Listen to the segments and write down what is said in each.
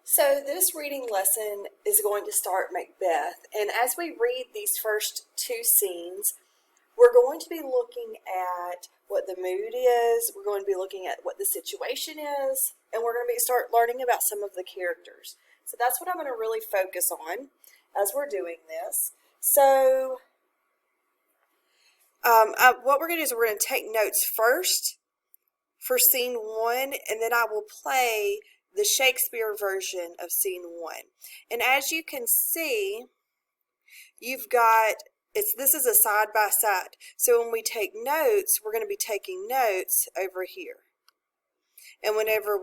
So this reading lesson is going to start Macbeth, and as we read these first two scenes, we're going to be looking at what the mood is, we're going to be looking at what the situation is, and we're going to start learning about some of the characters. So that's what I'm going to really focus on as we're doing this. So what we're going to do is we're going to take notes first for scene one, and then I will play the Shakespeare version of scene one. And as you can see, you've got, this is a side by side. So when we take notes, we're going to be taking notes over here. And whenever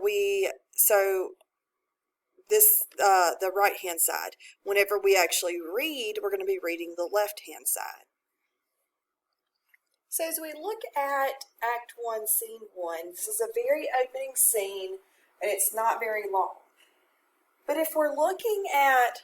the right hand side. Whenever we actually read, we're going to be reading the left hand side. So as we look at Act 1, Scene 1, this is a very opening scene, and it's not very long. But if we're looking at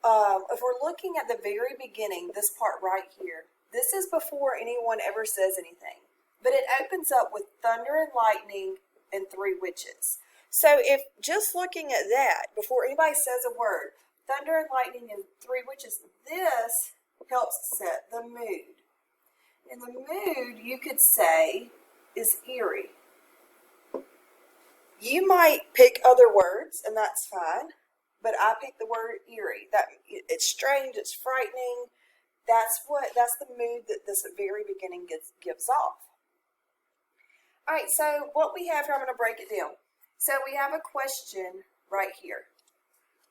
the very beginning, this part right here, this is before anyone ever says anything. But it opens up with thunder and lightning and three witches. So if just looking at that, before anybody says a word, thunder and lightning and three witches, this helps set the mood. And the mood, you could say, is eerie. You might pick other words, and that's fine, but I picked the word eerie. It's strange, it's frightening. That's the mood that this very beginning gives off. All right, so what we have here, I'm going to break it down. So we have a question right here.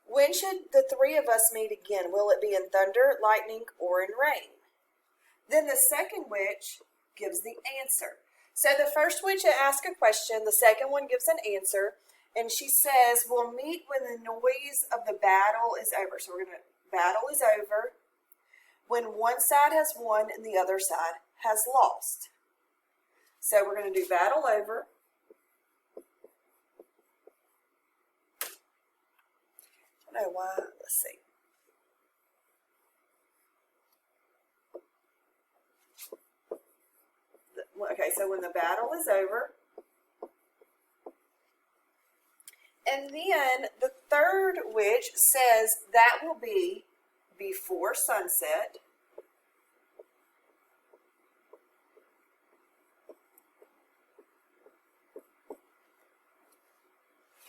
When should the three of us meet again? Will it be in thunder, lightning, or in rain? Then the second witch gives the answer. So the first witch asks a question, the second one gives an answer, and she says, we'll meet when the noise of the battle is over. So battle is over when one side has won and the other side has lost. So we're going to do battle over. I don't know why, let's see. Okay, so when the battle is over. And then the third witch says that will be before sunset.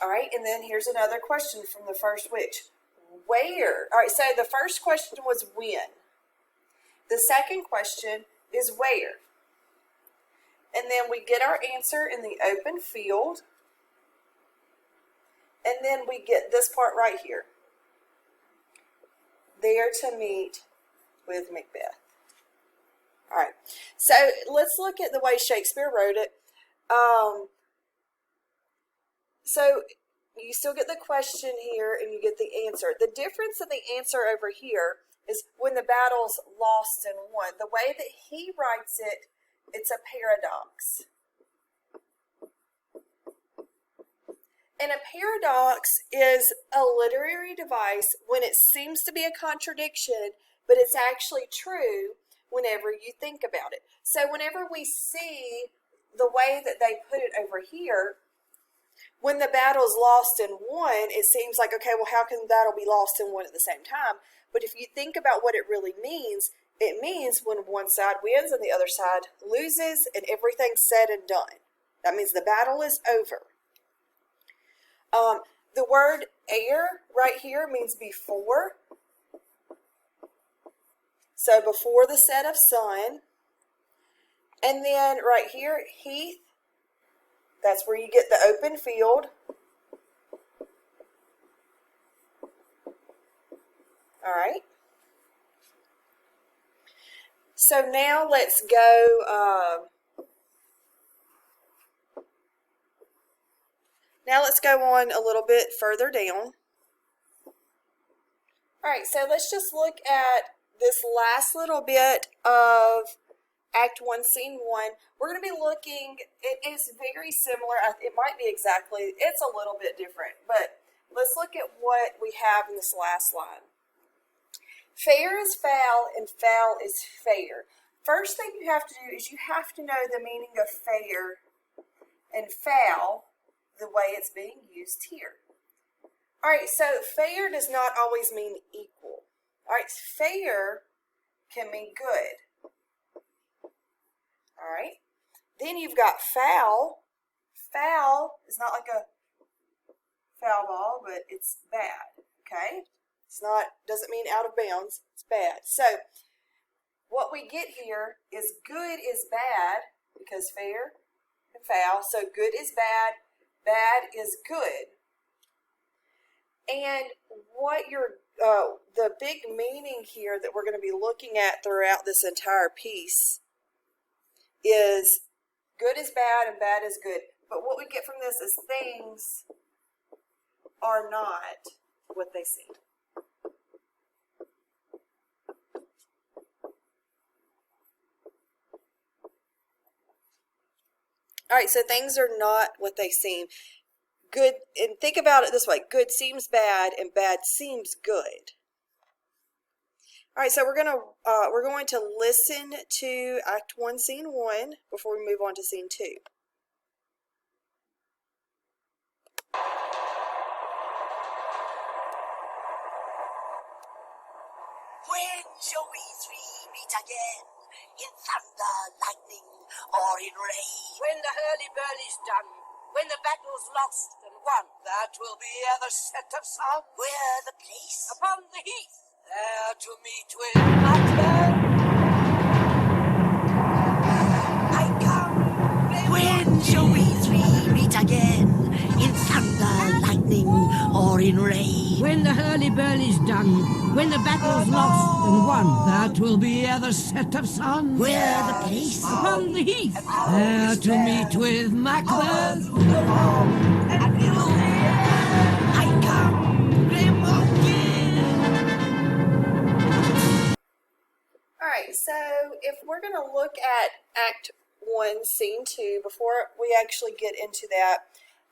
All right, and then here's another question from the first witch. Where? All right, so the first question was when. The second question is where. And then we get our answer in the open field. And then we get this part right here. There to meet with Macbeth. All right, so let's look at the way Shakespeare wrote it. So you still get the question here and you get the answer. The difference in the answer over here is when the battle's lost and won. The way that he writes it, it's a paradox. And a paradox is a literary device when it seems to be a contradiction, but it's actually true whenever you think about it. So whenever we see the way that they put it over here, when the battle's lost and won, it seems like, okay, well, how can the battle be lost and won at the same time? But if you think about what it really means, it means when one side wins and the other side loses and everything's said and done. That means the battle is over. The word ere right here means before. So before the set of sun. And then right here, heath. That's where you get the open field. All right. So now let's go. Now let's go on a little bit further down. All right. So let's just look at this last little bit of Act 1, Scene 1. We're going to be looking, it is very similar. It might be exactly, it's a little bit different, but let's look at what we have in this last line. Fair is foul and foul is fair. First thing you have to do is you have to know the meaning of fair and foul the way it's being used here. All right, so fair does not always mean equal. All right, fair can mean good. All right, then you've got foul. Foul is not like a foul ball, but it's bad. Okay, it's not, doesn't mean out of bounds. It's bad. So what we get here is good is bad because fair and foul. So good is bad, bad is good. And what the big meaning here that we're going to be looking at throughout this entire piece is good is bad and bad is good. But what we get from this is things are not what they seem. All right, so things are not what they seem. Good, and think about it this way, good seems bad and bad seems good. All right, so we're going to listen to Act 1, Scene 1 before we move on to Scene 2. When shall we three meet again? In thunder, lightning, or in rain? When the hurly-burly's done, when the battle's lost and won, That will be at the set of sun. Where the place? upon the heath, There to meet with Macbeth. I come. When shall we three meet again? In thunder, lightning, or in rain? when the hurly-burly's done, when the battle's lost and won, That will be at the set of sun. Where the place? upon the heath, There to meet with Macbeth. And you hear? I come. Grim All right, so if we're going to look at Act 1, Scene 2, before we actually get into that,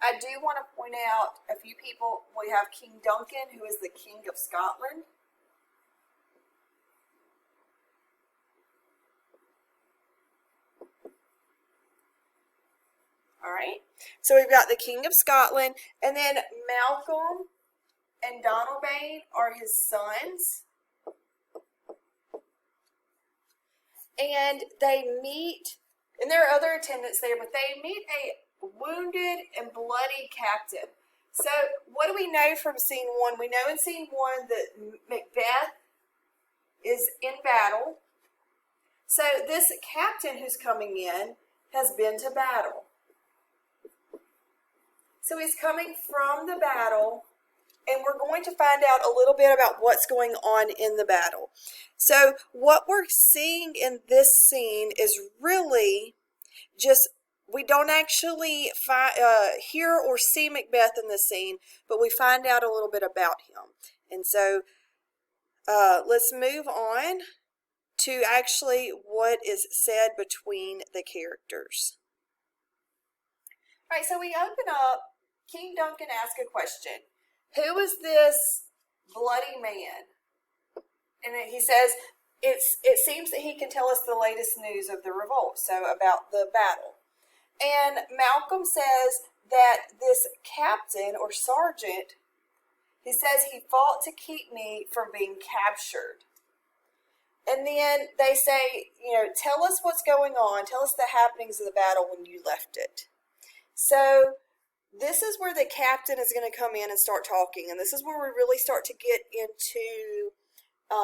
I do want to point out a few people. We have King Duncan, who is the King of Scotland. All right, so we've got the King of Scotland, and then Malcolm and Donalbain are his sons. And they meet, and there are other attendants there, but they meet a wounded and bloody captain. So what do we know from Scene 1? We know in Scene 1 that Macbeth is in battle. So this captain who's coming in has been to battle. So he's coming from the battle, and we're going to find out a little bit about what's going on in the battle. So what we're seeing in this scene is really just, we don't actually hear or see Macbeth in this scene, but we find out a little bit about him. And so let's move on to actually what is said between the characters. All right, so we open up, King Duncan asks a question. Who is this bloody man? And he says, it seems that he can tell us the latest news of the revolt, so about the battle. And Malcolm says that this captain or sergeant, he says he fought to keep me from being captured. And then they say, tell us what's going on. Tell us the happenings of the battle when you left it. So this is where the captain is going to come in and start talking. And this is where we really start to get into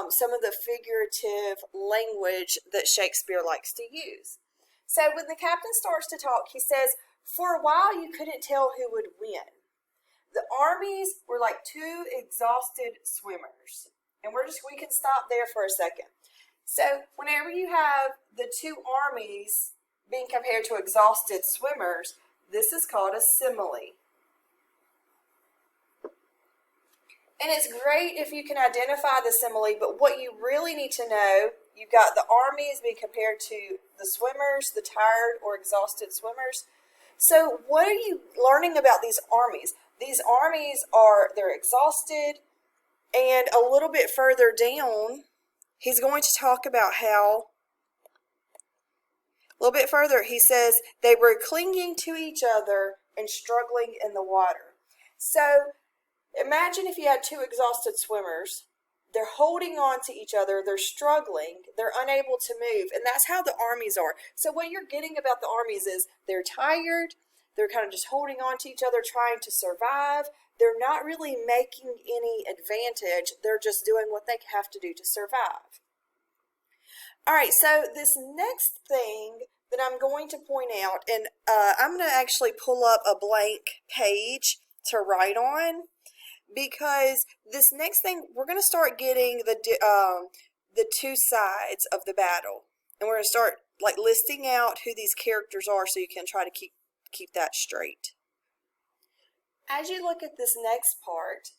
some of the figurative language that Shakespeare likes to use. So when the captain starts to talk, he says, for a while you couldn't tell who would win. The armies were like two exhausted swimmers. And we can stop there for a second. So whenever you have the two armies being compared to exhausted swimmers, this is called a simile. And it's great if you can identify the simile, but what you really need to know, you've got the armies being compared to the swimmers, the tired or exhausted swimmers. So what are you learning about these armies? These armies they're exhausted, and a little bit further down, he's going to talk about how, a little bit further, he says, they were clinging to each other and struggling in the water. So imagine if you had two exhausted swimmers. They're holding on to each other. They're struggling. They're unable to move. And that's how the armies are. So what you're getting about the armies is they're tired. They're kind of just holding on to each other, trying to survive. They're not really making any advantage. They're just doing what they have to do to survive. All right, so this next thing that I'm going to point out, and I'm going to actually pull up a blank page to write on, because this next thing, we're going to start getting the two sides of the battle. And we're going to start like listing out who these characters are so you can try to keep that straight. As you look at this next part,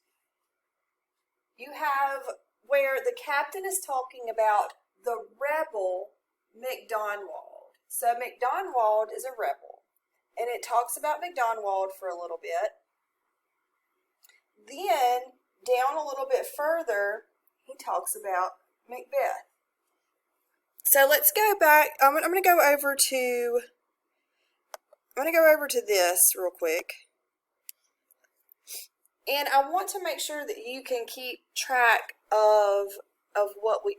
you have where the captain is talking about the rebel McDonwald. So McDonwald is a rebel, and it talks about McDonwald for a little bit. Then, down a little bit further, he talks about Macbeth. So let's go back. I'm going to go over to this real quick. And I want to make sure that you can keep track of who we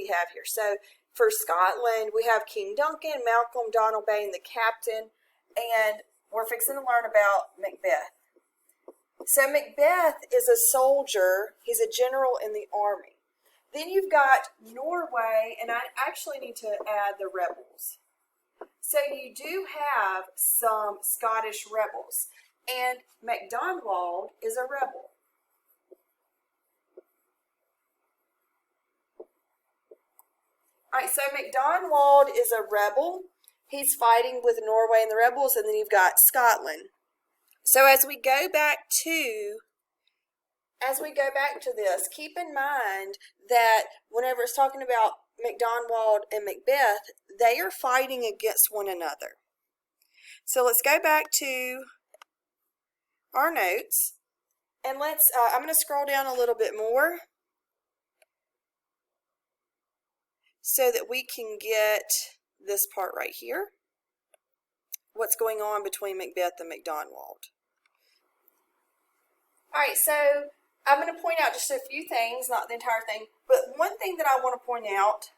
have here. So for Scotland, we have King Duncan, Malcolm, Donalbain, the captain, and we're fixing to learn about Macbeth. So Macbeth is a soldier. He's a general in the army. Then you've got Norway, and I actually need to add the rebels. So you do have some Scottish rebels, and MacDonald is a rebel. All right, so MacDonald is a rebel. He's fighting with Norway and the rebels, and then you've got Scotland. So as we go back to this, keep in mind that whenever it's talking about MacDonald and Macbeth, they are fighting against one another. So let's go back to our notes, and I'm going to scroll down a little bit more so that we can get this part right here. What's going on between Macbeth and MacDonald. All right, so I'm going to point out just a few things, not the entire thing, but one thing that I want to point out,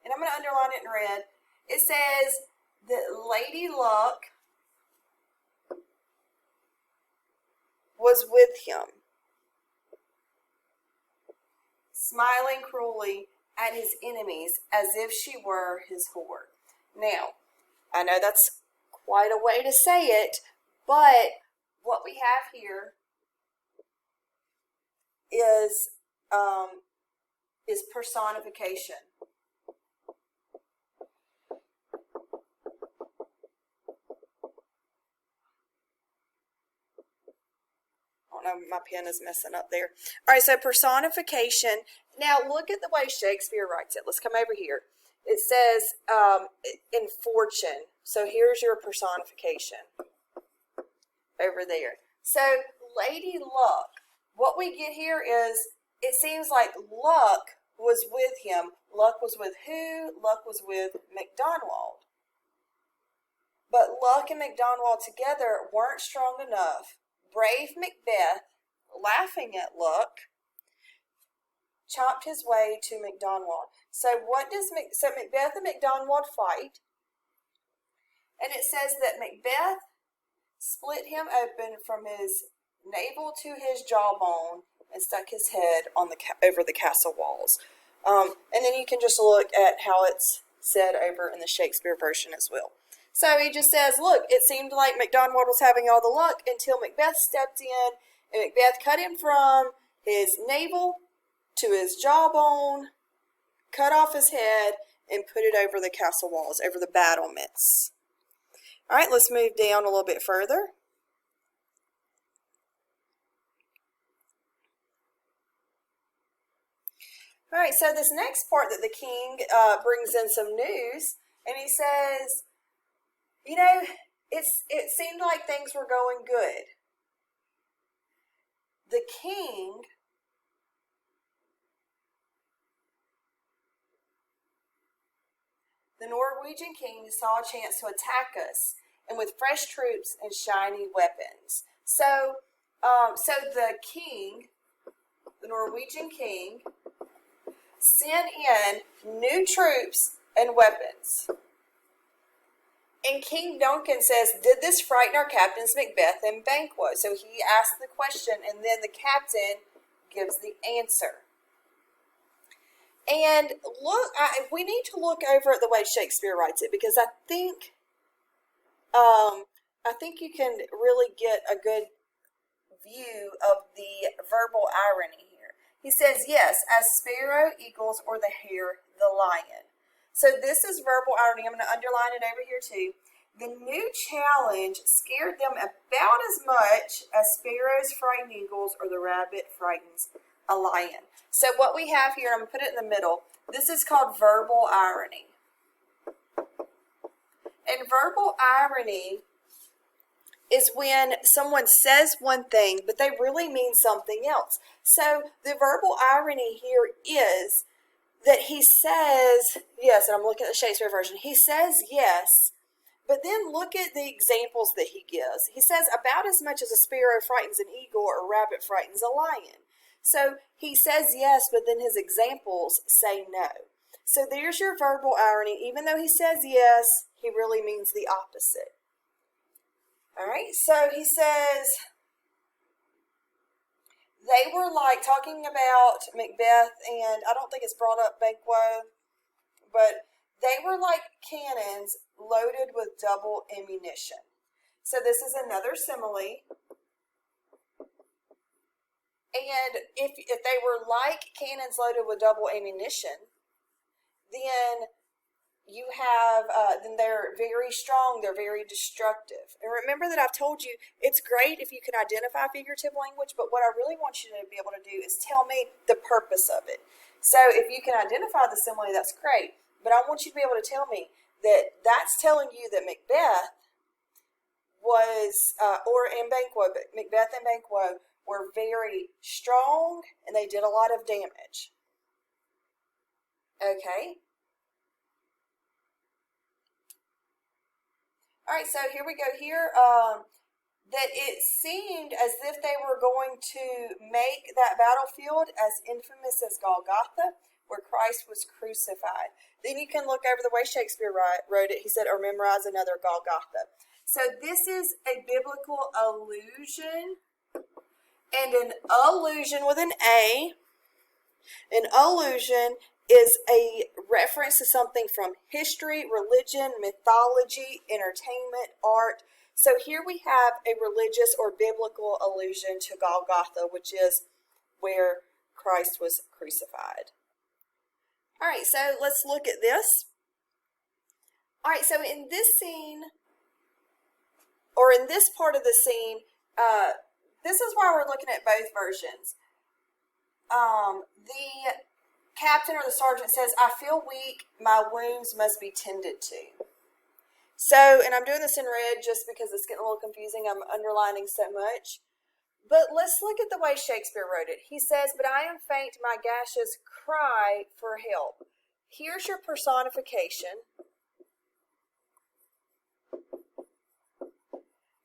and I'm going to underline it in red, it says that Lady Luck was with him, smiling cruelly at his enemies as if she were his whore. Now, I know that's quite a way to say it, but what we have here is personification. Oh no, my pen is messing up there. All right, so personification. Now look at the way Shakespeare writes it. Let's come over here. It says in fortune. So here's your personification over there. So Lady Luck. What we get here is, it seems like Luck was with him. Luck was with who? Luck was with MacDonald. But Luck and MacDonald together weren't strong enough. Brave Macbeth, laughing at Luck, chopped his way to MacDonald. So Macbeth and MacDonald fight, and it says that Macbeth split him open from his navel to his jawbone and stuck his head on over the castle walls. And then you can just look at how it's said over in the Shakespeare version as well. So he just says, look, it seemed like MacDonald was having all the luck until Macbeth stepped in, and Macbeth cut him from his navel to his jawbone, cut off his head, and put it over the castle walls, over the battlements. All right, let's move down a little bit further. All right, so this next part that the king brings in some news, and he says, you know, it seemed like things were going good. The king the Norwegian king saw a chance to attack us, and with fresh troops and shiny weapons. So So the king, the Norwegian king, sent in new troops and weapons. And King Duncan says, did this frighten our captains Macbeth and Banquo? So he asks the question, and then the captain gives the answer. And look, we need to look over at the way Shakespeare writes it, because I think you can really get a good view of the verbal irony here. He says, yes, as sparrow, eagles, or the hare, the lion. So this is verbal irony. I'm going to underline it over here too. The new challenge scared them about as much as sparrows frighten eagles or the rabbit frightens a lion. So what we have here, I'm going to put it in the middle. This is called verbal irony. And verbal irony is when someone says one thing, but they really mean something else. So the verbal irony here is that he says, yes, and I'm looking at the Shakespeare version, he says yes, but then look at the examples that he gives. He says about as much as a sparrow frightens an eagle or a rabbit frightens a lion. So he says yes, but then his examples say no. So there's your verbal irony. Even though he says yes, he really means the opposite. All right, so he says, they were like talking about Macbeth, and I don't think it's brought up Banquo, but they were like cannons loaded with double ammunition. So this is another simile. And if they were like cannons loaded with double ammunition, then you have, then they're very strong, they're very destructive. And remember that I've told you, it's great if you can identify figurative language, but what I really want you to be able to do is tell me the purpose of it. So if you can identify the simile, that's great. But I want you to be able to tell me that that's telling you that Macbeth was, and Banquo, but Macbeth and Banquo were very strong and they did a lot of damage. Okay. All right, so here we go. Here, that it seemed as if they were going to make that battlefield as infamous as Golgotha, where Christ was crucified. Then you can look over the way Shakespeare wrote it. He said, or memorize another Golgotha. So this is a biblical allusion, and an allusion with an A. An allusion is a reference to something from history, religion, mythology, entertainment, art. So here we have a religious or biblical allusion to Golgotha, which is where Christ was crucified. All right, so let's look at this. All right, so in this scene, or in this part of the scene, this is why we're looking at both versions. The captain or the sergeant says, I feel weak, my wounds must be tended to. So, and I'm doing this in red just because it's getting a little confusing. I'm underlining so much. But let's look at the way Shakespeare wrote it. He says, but I am faint, my gashes cry for help. Here's your personification.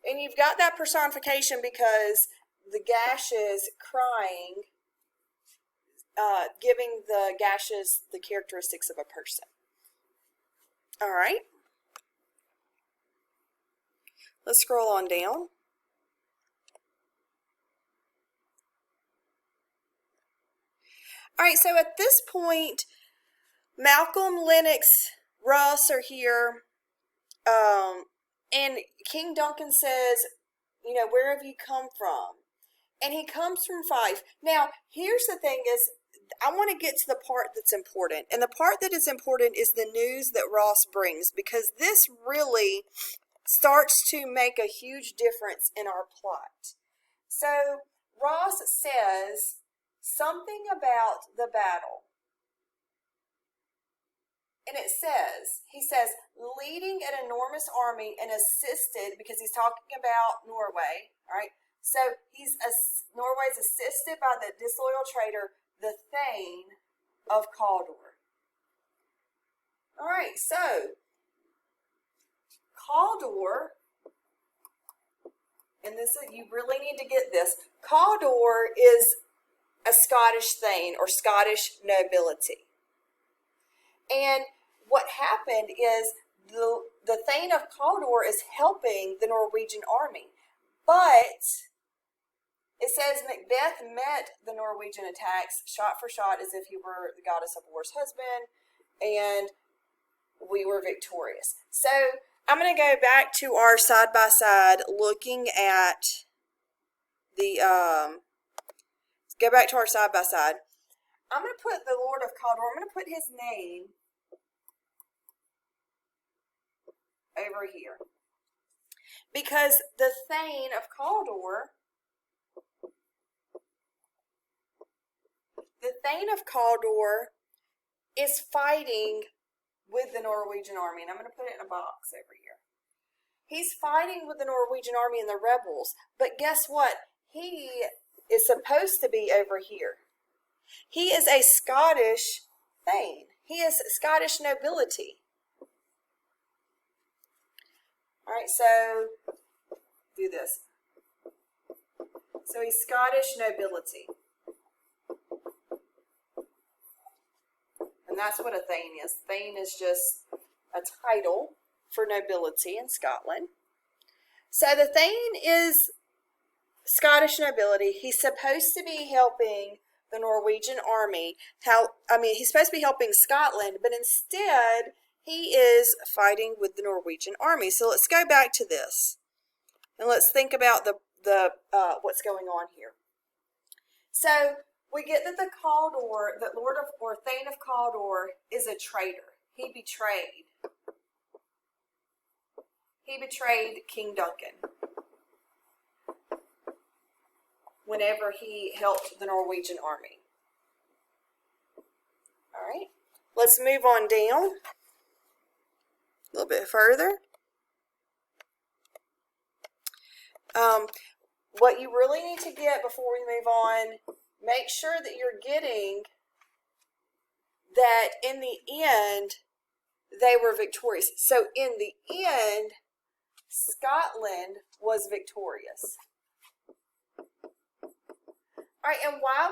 And you've got that personification because the gashes crying, giving the gashes the characteristics of a person. All right. Let's scroll on down. All right, so at this point, Malcolm, Lennox, Russ are here, and King Duncan says, you know, where have you come from? And he comes from Fife. Now, here's the thing is, I want to get to the part that's important. And the part that is important is the news that Ross brings, because this really starts to make a huge difference in our plot. So, Ross says something about the battle. And it says, he says, leading an enormous army and assisted, because he's talking about Norway, all right? So Norway's assisted by the disloyal traitor, the Thane of Cawdor. All right, so Cawdor and this is, you really need to get this. Cawdor is a Scottish thane or Scottish nobility. And what happened is the Thane of Cawdor is helping the Norwegian army. But it says Macbeth met the Norwegian attacks shot for shot as if he were the goddess of war's husband, and we were victorious. So I'm going to go back to our side-by-side looking at the, go back to our side-by-side. I'm going to put the Lord of Cawdor, I'm going to put his name over here. Because the Thane of Cawdor, is fighting with the Norwegian army. And I'm going to put it in a box over here. He's fighting with the Norwegian army and the rebels. But guess what? He is supposed to be over here. He is a Scottish Thane. He is Scottish nobility. All right, so do this. So he's Scottish nobility. And that's what a Thane is. Thane is just a title for nobility in Scotland. So the Thane is Scottish nobility. He's supposed to be helping the Norwegian army. He's supposed to be helping Scotland, but instead he is fighting with the Norwegian army. So let's go back to this, and let's think about the what's going on here. So we get that the Cawdor, that Lord of or Thane of Cawdor, is a traitor. He betrayed King Duncan whenever he helped the Norwegian army. All right, let's move on down a little bit further. What you really need to get before we move on, make sure that you're getting that in the end, they were victorious. So in the end, Scotland was victorious. All right, and why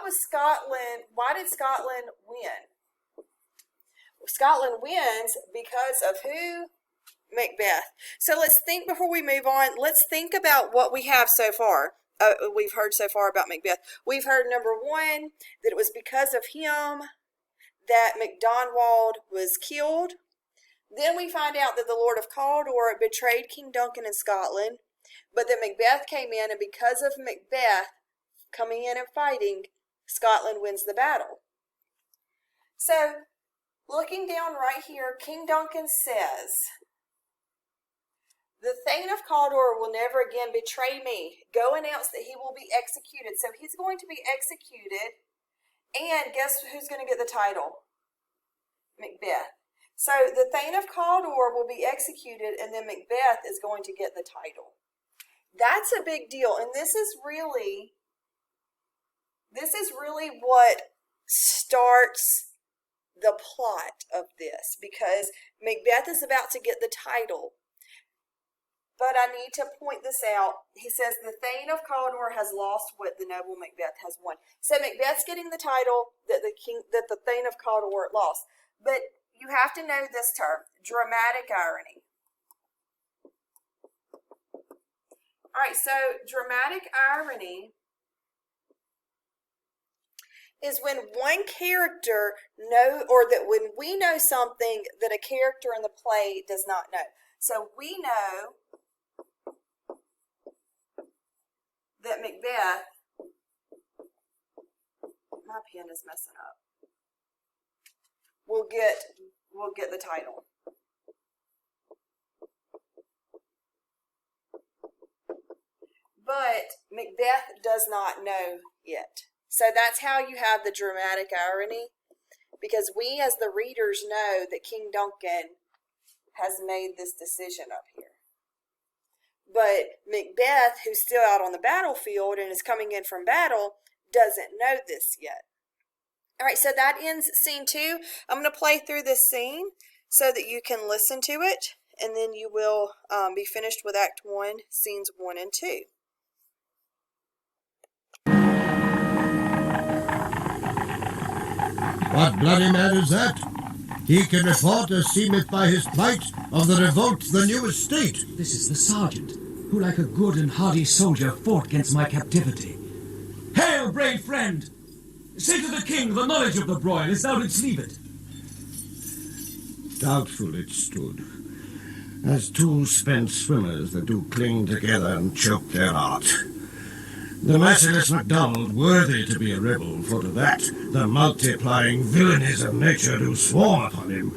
did Scotland win? Well, Scotland wins because of who? Macbeth. So let's think before we move on. Let's think about what we have so far. We've heard so far about Macbeth. We've heard, number one, that it was because of him that MacDonald was killed. Then we find out that the Lord of Cawdor betrayed King Duncan in Scotland, but that Macbeth came in, and because of Macbeth coming in and fighting, Scotland wins the battle. So, looking down right here, King Duncan says, "The Thane of Cawdor will never again betray me. Go announce that he will be executed." So he's going to be executed, and guess who's going to get the title? Macbeth. So the Thane of Cawdor will be executed, and then Macbeth is going to get the title. That's a big deal, and this is really what starts the plot of this, because Macbeth is about to get the title. But I need to point this out. He says the Thane of Cawdor has lost what the noble Macbeth has won. So Macbeth's getting the title that the Thane of Cawdor lost. But you have to know this term, dramatic irony. All right, so dramatic irony is when one character when we know something that a character in the play does not know. So we know that Macbeth, my pen is messing up, will get the title. But Macbeth does not know yet. So that's how you have the dramatic irony, because we as the readers know that King Duncan has made this decision up here. But Macbeth, who's still out on the battlefield and is coming in from battle, doesn't know this yet. All right, so that ends scene 2. I'm going to play through this scene so that you can listen to it, and then you will be finished with Act 1, scenes 1 and 2. What bloody man is that? He can report, as seemeth by his plight, of the revolt the new estate. This is the sergeant, who like a good and hardy soldier fought against my captivity. Hail, brave friend! Say to the king the knowledge of the broil, as thou didst leave it. Doubtful it stood, as two spent swimmers that do cling together and choke their art. The merciless MacDonald, worthy to be a rebel, for to that the multiplying villainies of nature do swarm upon him.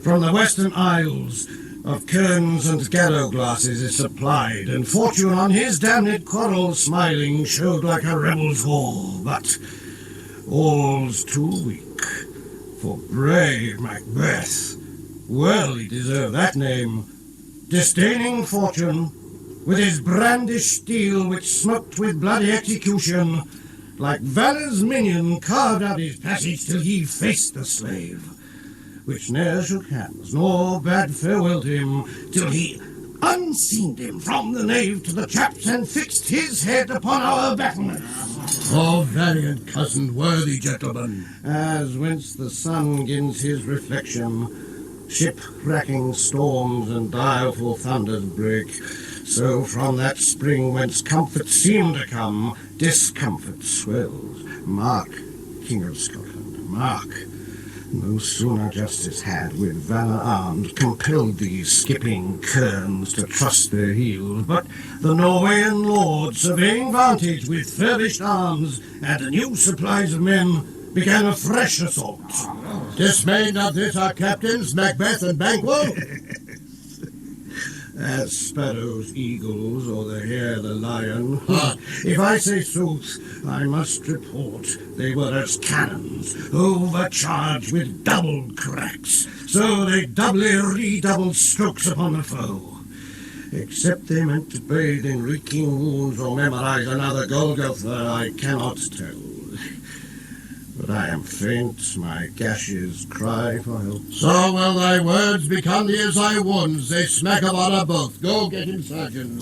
From the western isles of kerns and gallow glasses is supplied, and fortune on his damned quarrel smiling showed like a rebel's war. But all's too weak for brave Macbeth. Well he deserved that name, disdaining fortune, with his brandished steel which smoked with bloody execution, like valor's minion carved out his passage till he faced the slave, which ne'er shook hands nor bade farewell to him, till he unseened him from the nave to the chaps and fixed his head upon our battlements. Oh, valiant cousin, worthy gentleman! As whence the sun gins his reflection, ship-wracking storms and direful thunders break, so from that spring whence comfort seemed to come, discomfort swells. Mark, King of Scotland, mark. No sooner justice had, with valour armed, compelled these skipping kerns to trust their heels, but the Norwegian lord, surveying vantage with furbished arms and new supplies of men, began a fresh assault. Dismayed not this our captains, Macbeth and Banquo? As sparrows, eagles, or the hare, the lion. If I say sooth, I must report they were as cannons, overcharged with doubled cracks, so they doubly redoubled strokes upon the foe. Except they meant to bathe in reeking wounds or memorize another Golgotha, I cannot tell. But I am faint, my gashes cry for help. So will thy words become thee as thy wounds. They smack of honor both. Go get him, sergeant.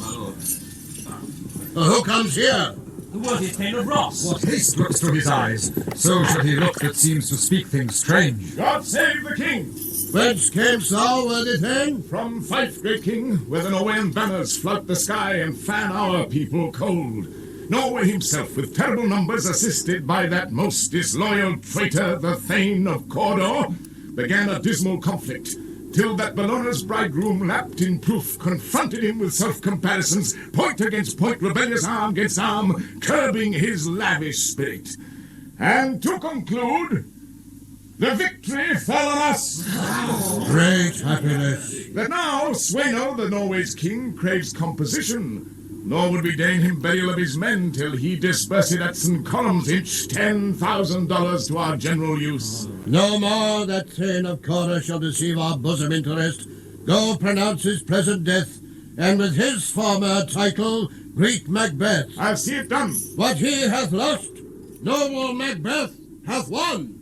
Who comes here? The worthy Thane of Ross. What haste looks to his eyes, so shall he look that seems to speak things strange. God save the king! Whence camest thou, worthy Thane? From Fife, great king, where the Norwegian banners flout the sky and fan our people cold. Norway himself, with terrible numbers, assisted by that most disloyal traitor, the Thane of Cawdor, began a dismal conflict, till that Bellona's bridegroom, lapped in proof, confronted him with self-comparisons, point against point, rebellious arm against arm, curbing his lavish spirit. And to conclude, the victory fell on us. Great happiness. That now Sweno, the Norway's king, craves composition, nor would we deign him burial of his men till he disbursed at St. Column's Inch $10,000 to our general use. No more that Thane of Cawdor shall deceive our bosom interest. Go pronounce his present death, and with his former title greet Macbeth. I'll see it done. What he hath lost, noble Macbeth hath won.